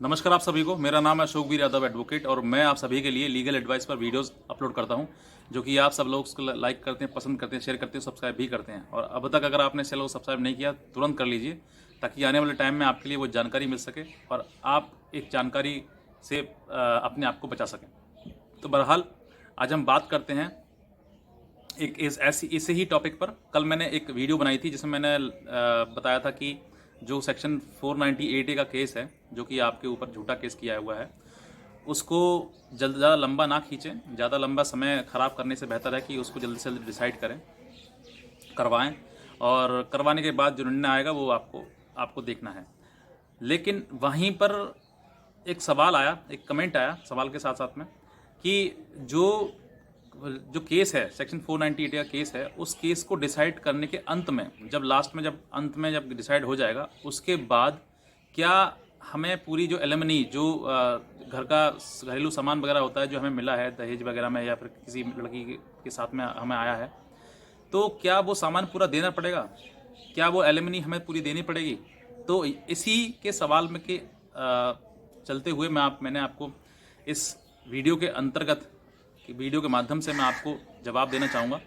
नमस्कार आप सभी को। मेरा नाम है अशोकवीर यादव एडवोकेट और मैं आप सभी के लिए लीगल एडवाइस पर वीडियोस अपलोड करता हूं, जो कि आप सब लोग उसको लाइक करते हैं, पसंद करते हैं, शेयर करते हैं, सब्सक्राइब भी करते हैं। और अब तक अगर आपने चैनल को सब्सक्राइब नहीं किया तुरंत कर लीजिए, ताकि आने वाले टाइम में आपके लिए वो जानकारी मिल सके और आप एक जानकारी से अपने आप को बचा सकें। तो बहरहाल आज हम बात करते हैं एक इसे ही टॉपिक पर। कल मैंने एक वीडियो बनाई थी जिसमें मैंने बताया था कि जो सेक्शन 498A का केस है, जो कि आपके ऊपर झूठा केस किया हुआ है, उसको ज़्यादा लंबा ना खींचें। ज़्यादा लंबा समय ख़राब करने से बेहतर है कि उसको जल्दी से जल्दी डिसाइड करें, करवाएं, और करवाने के बाद जो निर्णय आएगा वो आपको देखना है। लेकिन वहीं पर एक सवाल आया, एक कमेंट आया सवाल के साथ साथ में, कि जो जो केस है सेक्शन 498 का केस है, उस केस को डिसाइड करने के अंत में, जब डिसाइड हो जाएगा, उसके बाद क्या हमें पूरी जो एलिमनी, जो घर का घरेलू सामान वगैरह होता है जो हमें मिला है दहेज वगैरह में, या फिर किसी लड़की के साथ में हमें आया है, तो क्या वो सामान पूरा देना पड़ेगा? क्या वो एलिमनी हमें पूरी देनी पड़ेगी? तो इसी के सवाल में के चलते हुए मैंने आपको इस वीडियो के अंतर्गत, वीडियो के माध्यम से मैं आपको जवाब देना चाहूँगा।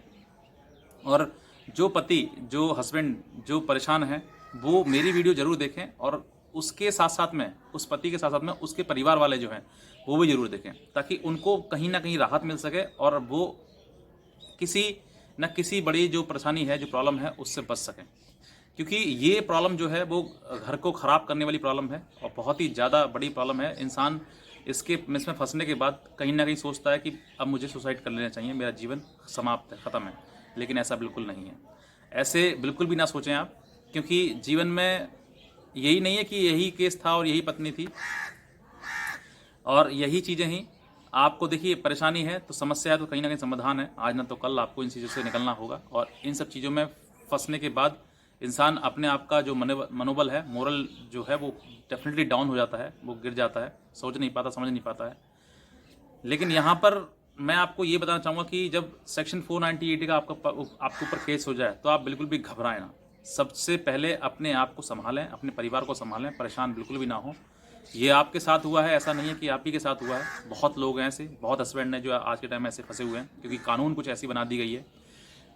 और जो पति, जो हस्बैंड जो परेशान हैं, वो मेरी वीडियो ज़रूर देखें, और उसके साथ साथ में, उस पति के साथ साथ में उसके परिवार वाले जो हैं वो भी ज़रूर देखें, ताकि उनको कहीं ना कहीं राहत मिल सके और वो किसी न किसी बड़ी जो परेशानी है, जो प्रॉब्लम है, उससे बच सकें। क्योंकि ये प्रॉब्लम जो है वो घर को ख़राब करने वाली प्रॉब्लम है और बहुत ही ज़्यादा बड़ी प्रॉब्लम है। इंसान इसमें फंसने के बाद कहीं ना कहीं सोचता है कि अब मुझे सुसाइड कर लेना चाहिए, मेरा जीवन समाप्त है, ख़त्म है। लेकिन ऐसा बिल्कुल नहीं है। ऐसे बिल्कुल भी ना सोचें आप, क्योंकि जीवन में यही नहीं है कि यही केस था और यही पत्नी थी और यही चीज़ें ही आपको। देखिए, परेशानी है तो समस्या है, तो कहीं ना कहीं समाधान है। आज ना तो कल आपको इन चीज़ों से निकलना होगा, और इन सब चीज़ों में फंसने के बाद इंसान अपने आप का जो मनोबल है, मोरल जो है, वो डेफिनेटली डाउन हो जाता है, वो गिर जाता है, सोच नहीं पाता, समझ नहीं पाता है। लेकिन यहाँ पर मैं आपको ये बताना चाहूँगा कि जब सेक्शन 498 का आपके ऊपर केस हो जाए, तो आप बिल्कुल भी घबराएं ना। सबसे पहले अपने आप को संभालें, अपने परिवार को संभालें, परेशान बिल्कुल भी ना हो। ये आपके साथ हुआ है, ऐसा नहीं है कि आप ही के साथ हुआ है। बहुत लोग हैं ऐसे, बहुत हस्बैंड हैं जो आज के टाइम में ऐसे फंसे हुए हैं, क्योंकि कानून कुछ ऐसी बना दी गई है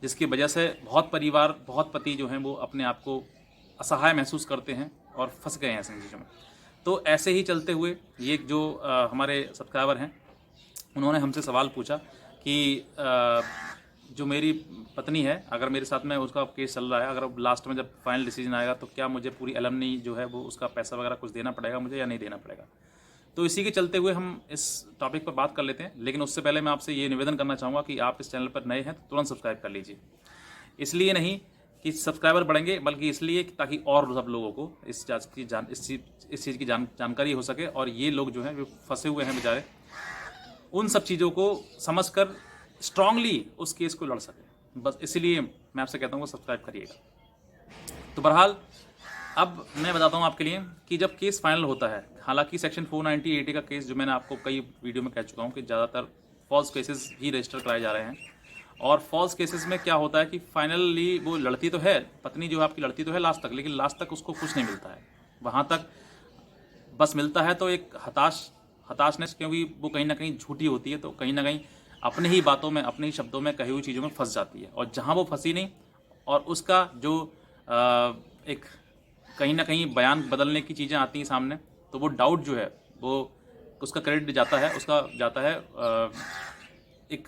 जिसकी वजह से बहुत परिवार, बहुत पति जो हैं वो अपने आप को असहाय महसूस करते हैं और फंस गए हैं ऐसी चीज़ों में। तो ऐसे ही चलते हुए ये जो हमारे सब्सक्राइबर हैं, उन्होंने हमसे सवाल पूछा कि जो मेरी पत्नी है, अगर मेरे साथ में उसका केस चल रहा है, अगर लास्ट में जब फाइनल डिसीजन आएगा, तो क्या मुझे पूरी एलमनी जो है वो उसका पैसा वगैरह कुछ देना पड़ेगा मुझे या नहीं देना पड़ेगा? तो इसी के चलते हुए हम इस टॉपिक पर बात कर लेते हैं। लेकिन उससे पहले मैं आपसे ये निवेदन करना चाहूँगा कि आप इस चैनल पर नए हैं तो तुरंत सब्सक्राइब कर लीजिए। इसलिए नहीं कि सब्सक्राइबर बढ़ेंगे, बल्कि इसलिए कि ताकि और सब लोगों को इस चीज़ की जानकारी हो सके, और ये लोग जो हैं जो फंसे हुए हैं बेचारे, उन सब चीज़ों को समझकर स्ट्रांगली उस केस को लड़ सके। बस इसीलिए मैं आपसे कहता हूँ कि सब्सक्राइब करिएगा। तो बहरहाल अब मैं बताता हूँ आपके लिए कि जब केस फाइनल होता है, हालांकि सेक्शन 498 का केस, जो मैंने आपको कई वीडियो में कह चुका हूँ कि ज़्यादातर फॉल्स केसेस ही रजिस्टर कराए जा रहे हैं। और फॉल्स केसेस में क्या होता है कि फाइनली वो लड़ती तो है, पत्नी जो है आपकी लड़ती तो है लास्ट तक, लेकिन लास्ट तक उसको कुछ नहीं मिलता है। वहाँ तक बस मिलता है तो एक हताशनेस, क्योंकि वो कहीं ना कहीं झूठी होती है, तो कहीं ना कहीं अपने ही बातों में, अपने ही शब्दों में, कही हुई चीज़ों में फंस जाती है। और जहाँ वो फंसी नहीं, और उसका जो एक कहीं ना कहीं बयान बदलने की चीज़ें आती हैं सामने, तो वो डाउट जो है वो उसका क्रेडिट जाता है, उसका जाता है एक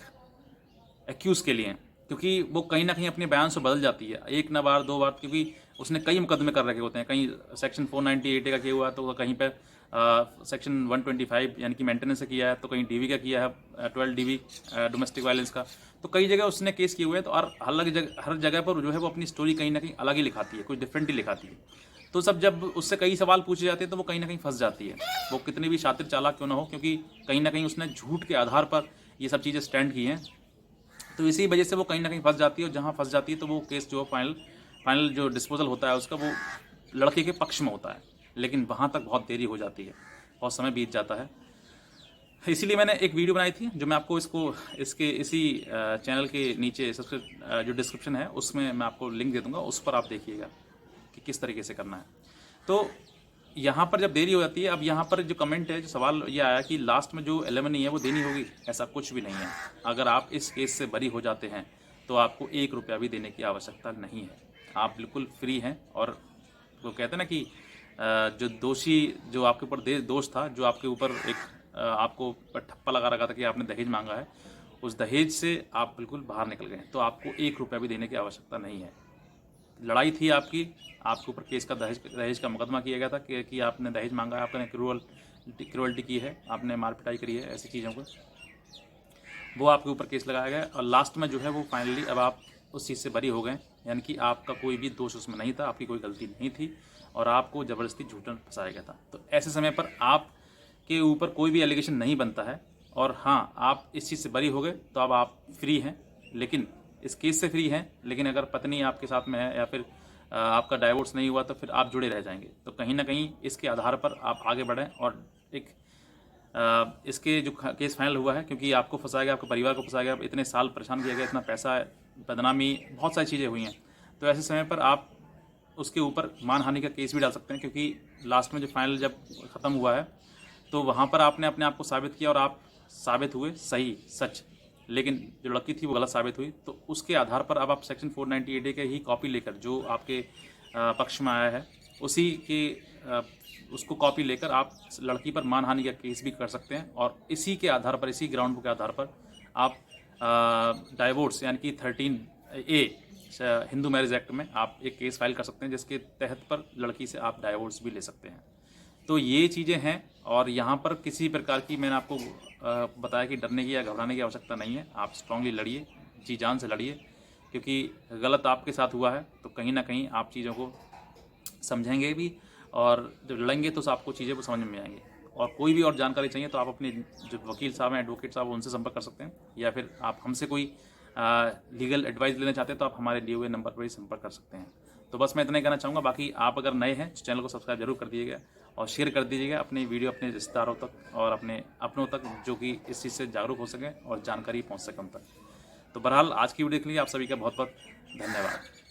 एक्यूज़ के लिए, क्योंकि वो कहीं ना कहीं अपने बयान से बदल जाती है, एक ना बार दो बार, क्योंकि उसने कई मुकदमे कर रखे होते हैं। कहीं सेक्शन 498 का किया हुआ है, तो कहीं पर सेक्शन 125 यानी कि मेंटेनेंस का किया है, तो कहीं डीवी का किया है, 12 डीवी डोमेस्टिक वायलेंस का। तो कई जगह उसने केस किए हुए हैं, तो और हर जगह पर जो है वो अपनी स्टोरी कहीं ना कहीं अलग ही लिखाती है, कुछ डिफरेंट ही लिखाती है। तो सब जब उससे कई सवाल पूछे जाते हैं, तो वो कहीं ना कहीं फंस जाती है, वो कितनी भी शातिर चालाक क्यों ना हो, क्योंकि कहीं ना कहीं उसने झूठ के आधार पर ये सब चीज़ें स्टैंड की हैं। तो इसी वजह से वो कहीं ना कहीं फंस जाती है, और जहाँ फंस जाती है तो वो केस जो फाइनल जो डिस्पोजल होता है उसका, वो लड़के के पक्ष में होता है। लेकिन वहाँ तक बहुत देरी हो जाती है, बहुत समय बीत जाता है। इसीलिए मैंने एक वीडियो बनाई थी, जो मैं आपको इसी चैनल के नीचे सबसे जो डिस्क्रिप्शन है उसमें मैं आपको लिंक दे दूँगा, उस पर आप देखिएगा कि किस तरीके से करना है। तो यहाँ पर जब देरी हो जाती है, अब यहाँ पर जो कमेंट है, जो सवाल ये आया कि लास्ट में जो एलिमनी है वो देनी होगी, ऐसा कुछ भी नहीं है। अगर आप इस केस से बरी हो जाते हैं तो आपको 1 रुपया भी देने की आवश्यकता नहीं है, आप बिल्कुल फ्री हैं। और वो कहते हैं ना कि जो दोषी, जो आपके ऊपर दोष था, जो आपके ऊपर एक आपको ठप्पा लगा रखा था कि आपने दहेज मांगा है, उस दहेज से आप बिल्कुल बाहर निकल गए, तो आपको 1 रुपया भी देने की आवश्यकता नहीं है। लड़ाई थी आपकी, आपके ऊपर केस का दहेज का मुकदमा किया गया था कि आपने दहेज मांगा है, आपने क्रूअल्टी की है, आपने मार पिटाई करी है, ऐसी चीज़ों को वो आपके ऊपर केस लगाया गया। और लास्ट में जो है वो फाइनली अब आप उस चीज़ से बरी हो गए, यानी कि आपका कोई भी दोष उसमें नहीं था, आपकी कोई गलती नहीं थी और आपको ज़बरदस्ती झूठन फंसाया गया था। तो ऐसे समय पर आपके ऊपर कोई भी एलिगेशन नहीं बनता है और हाँ, आप इस चीज़ से बरी हो गए तो अब आप फ्री हैं, लेकिन इस केस से फ्री हैं। लेकिन अगर पत्नी आपके साथ में है या फिर आपका डाइवोर्स नहीं हुआ तो फिर आप जुड़े रह जाएंगे। तो कहीं ना कहीं इसके आधार पर आप आगे बढ़ें और एक इसके जो केस फाइनल हुआ है, क्योंकि आपको फंसाया गया, आपके परिवार को फंसाया गया, इतने साल परेशान किया गया, इतना पैसा, बदनामी, बहुत सारी चीज़ें हुई हैं। तो ऐसे समय पर आप उसके ऊपर मानहानि का केस भी डाल सकते हैं, क्योंकि लास्ट में जो फाइनल जब ख़त्म हुआ है तो वहाँ पर आपने अपने आप को साबित किया और आप साबित हुए सही, सच, लेकिन जो लड़की थी वो गलत साबित हुई। तो उसके आधार पर अब आप सेक्शन 498A के ही कॉपी लेकर, जो आपके पक्ष में आया है उसी के उसको कॉपी लेकर आप लड़की पर मानहानि का केस भी कर सकते हैं। और इसी के आधार पर, इसी ग्राउंड के आधार पर आप डाइवोर्स यानी कि 13A हिंदू मैरिज एक्ट में आप एक केस फाइल कर सकते हैं, जिसके तहत पर लड़की से आप डाइवोर्स भी ले सकते हैं। तो ये चीज़ें हैं और यहाँ पर किसी प्रकार की, मैंने आपको बताया कि डरने की या घबराने की आवश्यकता नहीं है। आप स्ट्रांगली लड़िए, जी जान से लड़िए, क्योंकि गलत आपके साथ हुआ है तो कहीं ना कहीं आप चीज़ों को समझेंगे भी और जब लड़ेंगे तो आपको चीज़ें को समझ में आएंगी। और कोई भी और जानकारी चाहिए तो आप अपने जो वकील साहब हैं, एडवोकेट साहब, उनसे संपर्क कर सकते हैं, या फिर आप हमसे कोई लीगल एडवाइस लेना चाहते हैं तो आप हमारे दिए हुए नंबर पर ही संपर्क कर सकते हैं। तो बस मैं इतना ही कहना चाहूँगा। बाकी आप अगर नए हैं तो चैनल को सब्सक्राइब जरूर कर दीजिएगा और शेयर कर दीजिएगा अपनी वीडियो अपने रिश्तेदारों तक और अपने अपनों तक, जो कि इस चीज़ से जागरूक हो सकें और जानकारी पहुँच सके उन तक। तो बहरहाल आज की वीडियो के लिए आप सभी का बहुत बहुत धन्यवाद।